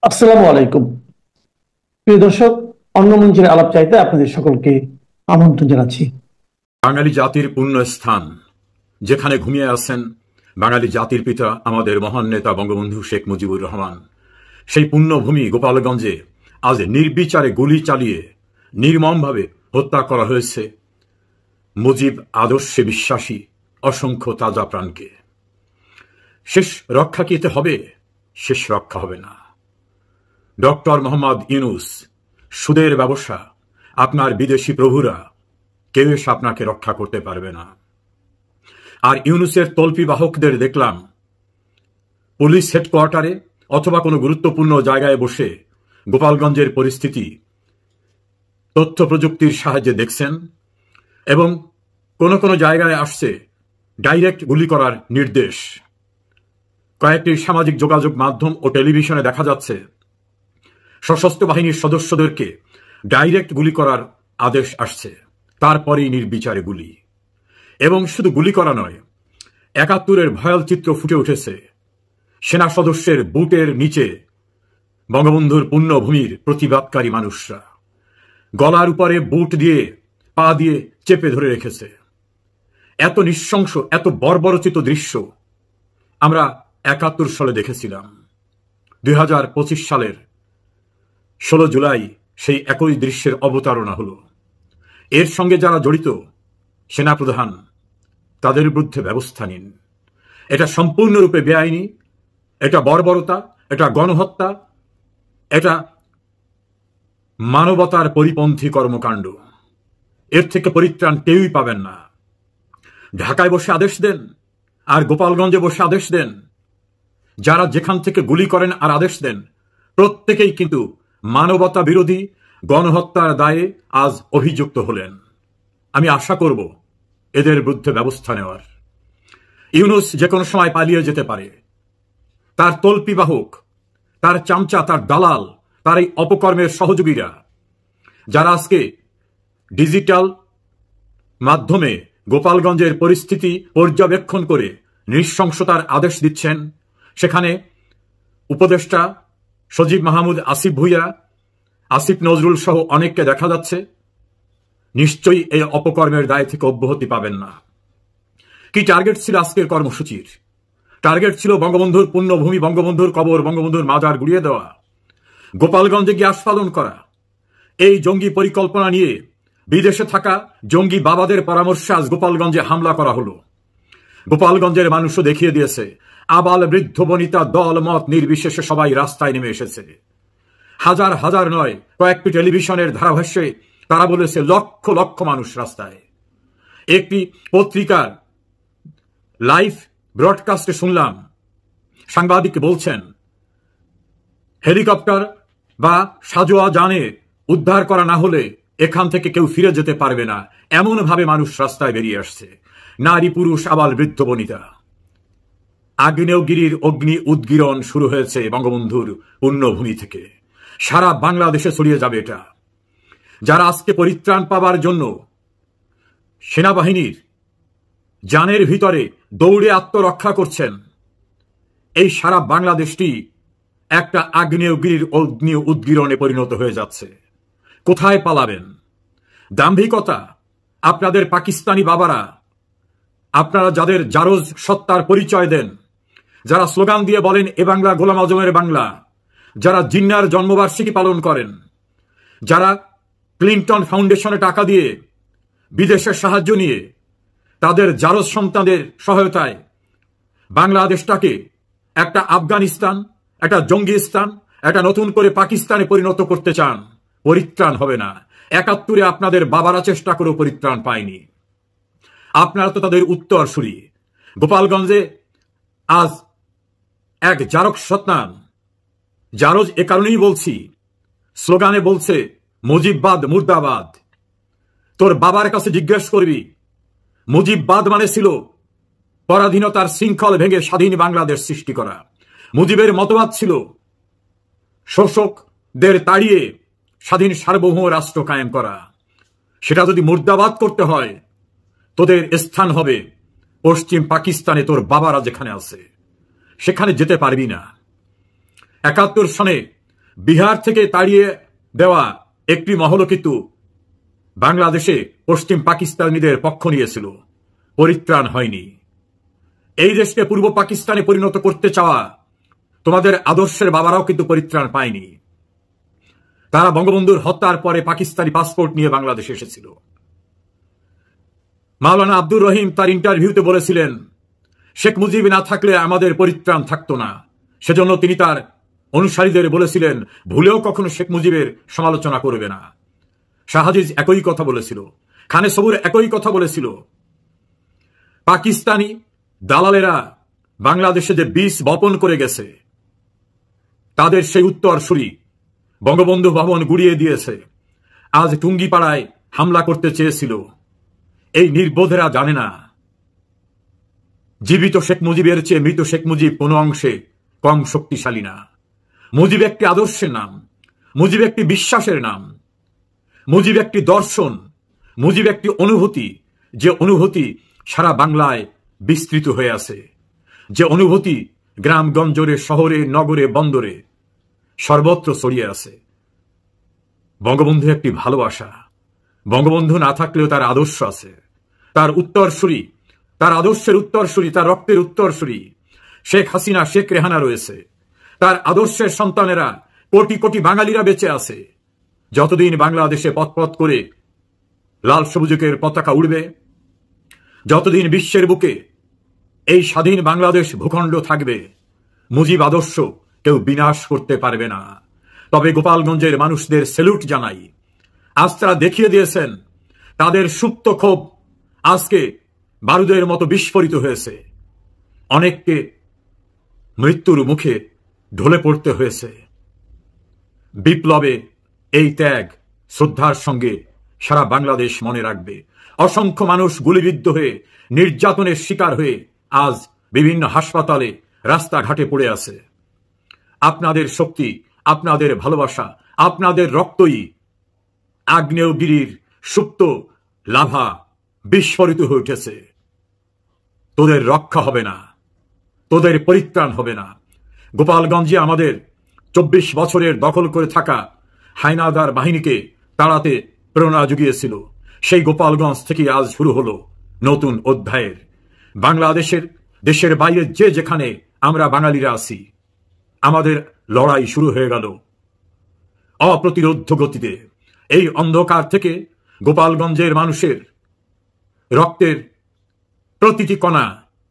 আসসালামু আলাইকুম। প্রিয় দর্শক, অন্য মঞ্চের আলাপ চাইতে আপনাদের সকলকে আমন্ত্রণ জানাচ্ছি। বাঙালি জাতির পুণ্যস্থান, যেখানে ঘুমিয়ে আছেন বাঙালি জাতির পিতা আমাদের মহান নেতা বঙ্গবন্ধু শেখ মুজিবুর রহমান, সেই পুণ্যভূমি গোপালগঞ্জে আজ নির্বিচারে গুলি চালিয়ে নির্মমভাবে হত্যা করা হয়েছে মুজিব আদর্শে বিশ্বাসী অসংখ্য তাজা প্রাণকে। শেষ রক্ষা কি এতে হবে? শেষ রক্ষা হবে না। ডক্টর মোহাম্মদ ইউনূস, সুদের ব্যবসা, আপনার বিদেশি প্রভুরা কেউ এসে আপনাকে রক্ষা করতে পারবে না। আর ইউনূসের তল্পি বাহকদের দেখলাম পুলিশ হেডকোয়ার্টারে অথবা কোনো গুরুত্বপূর্ণ জায়গায় বসে গোপালগঞ্জের পরিস্থিতি তথ্য প্রযুক্তির সাহায্যে দেখছেন, এবং কোনো কোনো জায়গায় আসছে ডাইরেক্ট গুলি করার নির্দেশ। কয়েকটি সামাজিক যোগাযোগ মাধ্যম ও টেলিভিশনে দেখা যাচ্ছে সশস্ত্র বাহিনীর সদস্যদেরকে ডাইরেক্ট গুলি করার আদেশ আসছে, তারপরেই নির্বিচারে গুলি। এবং শুধু গুলি করা নয়, ৭১-এর ভয়াল চিত্র ফুটে উঠেছে। সেনা সদস্যের বুটের নিচে বঙ্গবন্ধুর পুণ্যভূমির প্রতিবাদকারী মানুষরা গলার উপরে বুট দিয়ে পা দিয়ে চেপে ধরে রেখেছে। এত নৃশংস, এত বর্বরচিত দৃশ্য আমরা ৭১ সালে দেখেছিলাম। ২০২৫ সালের ১৬ জুলাই সেই একই দৃশ্যের অবতারণা হলো। এর সঙ্গে যারা জড়িত সেনাপ্রধান, তাদের বিরুদ্ধে ব্যবস্থা নিন। এটা সম্পূর্ণরূপে বেআইনি, এটা বর্বরতা, এটা গণহত্যা, এটা মানবতার পরিপন্থী কর্মকাণ্ড। এর থেকে পরিত্রাণ কেউই পাবেন না। ঢাকায় বসে আদেশ দেন আর গোপালগঞ্জে বসে আদেশ দেন, যারা যেখান থেকে গুলি করেন আর আদেশ দেন, প্রত্যেকেই কিন্তু মানবতা বিরোধী গণহত্যার দায়ে আজ অভিযুক্ত হলেন। আমি আশা করব এদের বিরুদ্ধে ব্যবস্থা নেওয়ার। ইউনূস যে কোনো সময় পালিয়ে যেতে পারে। তার তল্পিবাহক, তার চামচা, তার দালাল, তার এই অপকর্মের সহযোগীরা, যারা আজকে ডিজিটাল মাধ্যমে গোপালগঞ্জের পরিস্থিতি পর্যবেক্ষণ করে নৃশংসতার আদেশ দিচ্ছেন, সেখানে উপদেষ্টা সজীব মাহমুদ আসিফ ভুঁইয়া, আসিফ নজরুল সহ অনেককে দেখা যাচ্ছে, নিশ্চয়ই এই অপকর্মের দায় থেকে অব্যাহতি পাবেন না। কি টার্গেট ছিল আজকের কর্মসূচির? টার্গেট ছিল বঙ্গবন্ধুর পুণ্যভূমি, বঙ্গবন্ধুর কবর, বঙ্গবন্ধুর মাজার গুড়িয়ে দেওয়া, গোপালগঞ্জে গিয়ে আস্ফালন করা। এই জঙ্গি পরিকল্পনা নিয়ে বিদেশে থাকা জঙ্গি বাবাদের পরামর্শে আজ গোপালগঞ্জে হামলা করা হলো। গোপালগঞ্জের মানুষও দেখিয়ে দিয়েছে, আবাল বৃদ্ধ বনিতা দল মত নির্বিশেষে সবাই রাস্তায় নেমে এসেছে। হাজার হাজার নয়, কয়েকটি টেলিভিশনের ধারাভাষ্যে তারা বলেছে লক্ষ লক্ষ মানুষ রাস্তায়। একটি পত্রিকার লাইভ ব্রডকাস্টে শুনলাম সাংবাদিক বলছেন, হেলিকপ্টার বা সাজোয়া যানে উদ্ধার করা না হলে এখান থেকে কেউ ফিরে যেতে পারবে না, এমন ভাবে মানুষ রাস্তায় বেরিয়ে আসছে, নারী পুরুষ আবাল বৃদ্ধ বনিতা। আগ্নেয়গিরির অগ্নি উদ্গীরণ শুরু হয়েছে বঙ্গবন্ধুর পুণ্যভূমি থেকে, সারা বাংলাদেশে ছড়িয়ে যাবে এটা। যারা আজকে পরিত্রাণ পাবার জন্য সেনাবাহিনীর জানের ভিতরে দৌড়ে আত্মরক্ষা করছেন, এই সারা বাংলাদেশটি একটা আগ্নেয়গিরির অগ্নি উদ্গীরণে পরিণত হয়ে যাচ্ছে। কোথায় পালাবেন? দাম্ভিকতা, আপনাদের পাকিস্তানি বাবারা, আপনারা যাদের জারজ সত্তার পরিচয় দেন, যারা স্লোগান দিয়ে বলেন এ বাংলা গোলাম আজমের বাংলা, যারা জিন্নার জন্মবার্ষিকী পালন করেন, যারা ক্লিন্টন ফাউন্ডেশনে টাকা দিয়ে বিদেশের সাহায্য নিয়ে তাদের জারজ সন্তানদের সহায়তায় বাংলাদেশটাকে একটা আফগানিস্তান, একটা জঙ্গিস্তান, একটা নতুন করে পাকিস্তানে পরিণত করতে চান, পরিত্রাণ হবে না। ৭১-এ আপনাদের বাবারা চেষ্টা করেও পরিত্রাণ পায়নি। আপনারা তো তাদের উত্তরসূরি। গোপালগঞ্জে আজ এক জারক সন্তান, জারজ এ কারণেই বলছি, স্লোগানে বলছে মুজিববাদ মুর্দাবাদ। তোর বাবার কাছে জিজ্ঞেস করবি, মুজিববাদ মানে ছিল পরাধীনতার শৃঙ্খল ভেঙে স্বাধীন বাংলাদেশ সৃষ্টি করা। মুজিবের মতবাদ ছিল শোষকদের তাড়িয়ে স্বাধীন সার্বভৌম রাষ্ট্র কায়েম করা। সেটা যদি মুর্দাবাদ করতে হয়, তোদের স্থান হবে পশ্চিম পাকিস্তানে, তোর বাবারা যেখানে আছে সেখানে যেতে পারবি না। ৭১ সনে বিহার থেকে তাড়িয়ে দেওয়া একটি মহল কিন্তু বাংলাদেশে পশ্চিম পাকিস্তানিদের পক্ষ নিয়েছিল, পরিত্রাণ হয়নি। এই দেশকে পূর্ব পাকিস্তানে পরিণত করতে চাওয়া তোমাদের আদর্শের বাবারাও কিন্তু পরিত্রাণ পায়নি। তারা বঙ্গবন্ধুর হত্যার পরে পাকিস্তানি পাসপোর্ট নিয়ে বাংলাদেশে এসেছিল। মাওলানা আব্দুর রহিম তার ইন্টারভিউতে বলেছিলেন, শেখ মুজিব না থাকলে আমাদের পরিত্রাণ থাকতো না। সেজন্য তিনি তার অনুসারীদের বলেছিলেন, ভুলেও কখনো শেখ মুজিবের সমালোচনা করবে না। শাহজিজ একই কথা বলেছিল, খানে সবুর একই কথা বলেছিল। পাকিস্তানি দালালেরা বাংলাদেশে যে বীজ বপন করে গেছে, তাদের সেই উত্তরসূরি বঙ্গবন্ধু ভবন গুড়িয়ে দিয়েছে। আজ টুঙ্গিপাড়ায় হামলা করতে চেয়েছিল। এই নির্বোধেরা জানে না, জীবিত শেখ মুজিবের চেয়ে মৃত শেখ মুজিব কোনো অংশে কম শক্তিশালী না। মুজিব একটি আদর্শের নাম, মুজিব একটি বিশ্বাসের নাম, মুজিব একটি দর্শন, মুজিব একটি অনুভূতি, যে অনুভূতি সারা বাংলায় বিস্তৃত হয়ে আছে, যে অনুভূতি গ্রামগঞ্জরে, শহরে, নগরে, বন্দরে সর্বত্র ছড়িয়ে আছে। বঙ্গবন্ধু একটি ভালোবাসা। বঙ্গবন্ধু না থাকলেও তার আদর্শ আছে, তার উত্তরসূরি, তার আদর্শের উত্তরসূরি, তার রক্তের উত্তরসূরি শেখ হাসিনা, শেখ রেহানা রয়েছে। তার আদর্শের সন্তানেরা, কোটি কোটি বাঙালিরা বেঁচে আছে। যতদিন বাংলাদেশে পথ করে লাল সবুজের পতাকা উড়বে, যতদিন বিশ্বের বুকে এই স্বাধীন বাংলাদেশ ভূখণ্ড থাকবে, মুজিব আদর্শ কেউ বিনাশ করতে পারবে না। তবে গোপালগঞ্জের মানুষদের স্যালুট জানাই। আজ তারা দেখিয়ে দিয়েছেন তাদের সুপ্ত ক্ষোভ আজকে বারুদের মতো বিস্ফোরিত হয়েছে। অনেককে মৃত্যুর মুখে ঢলে পড়তে হয়েছে। বিপ্লবে এই ত্যাগ শ্রদ্ধার সঙ্গে সারা বাংলাদেশ মনে রাখবে। অসংখ্য মানুষ গুলিবিদ্ধ হয়ে, নির্যাতনের শিকার হয়ে আজ বিভিন্ন হাসপাতালে, রাস্তাঘাটে পড়ে আছে। আপনাদের শক্তি, আপনাদের ভালোবাসা, আপনাদের রক্তই আগ্নেয়গিরির সুপ্ত লাভা বিস্ফোরিত হয়ে উঠেছে। তোদের রক্ষা হবে না, তোদের পরিত্রাণ হবে না। গোপালগঞ্জে আমাদের 24 বছরের দখল করে থাকা হায়নাদার বাহিনীকে তাড়াতে প্রেরণা জুগিয়েছিল। সেই গোপালগঞ্জ থেকে আজ শুরু হলো নতুন অধ্যায়ের বাংলাদেশের, দেশের বাইরে যে যেখানে আমরা বাঙালিরা আছি, আমাদের লড়াই শুরু হয়ে গেল অপ্রতিরোধ্য গতিতে। এই অন্ধকার থেকে গোপালগঞ্জের মানুষের রক্তের প্রতিটি কণা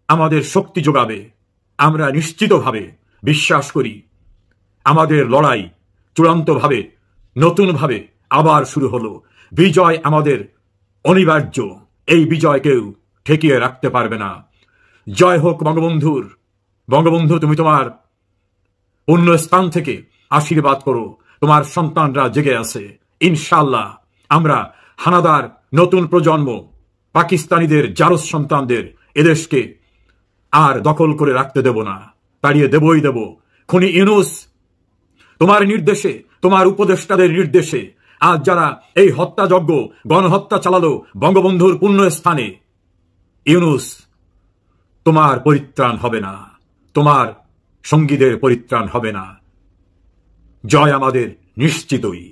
আমাদের শক্তি যোগাবে। আমরা নিশ্চিতভাবে বিশ্বাস করি আমাদের লড়াই চূড়ান্তভাবে, নতুনভাবে আবার শুরু হলো। বিজয় আমাদের অনিবার্য। এই বিজয় কেউ ঠেকিয়ে রাখতে পারবে না। জয় হোক বঙ্গবন্ধুর। বঙ্গবন্ধু, তুমি তোমার অন্য স্থান থেকে আশীর্বাদ করো। তোমার সন্তানরা জেগে আছে। ইনশাআল্লাহ আমরা হানাদার নতুন প্রজন্ম, পাকিস্তানিদের জারজ সন্তানদের এদেশকে আর দখল করে রাখতে দেব না, তাড়িয়ে দেবই দেব। খুনি ইউনূস, তোমার নির্দেশে, তোমার উপদেষ্টাদের নির্দেশে আজ যারা এই হত্যাযজ্ঞ, গণহত্যা চালালো বঙ্গবন্ধুর পুণ্য স্থানে, ইউনূস, তোমার পরিত্রাণ হবে না, তোমার সঙ্গীদের পরিত্রাণ হবে না। জয় আমাদের নিশ্চিতই।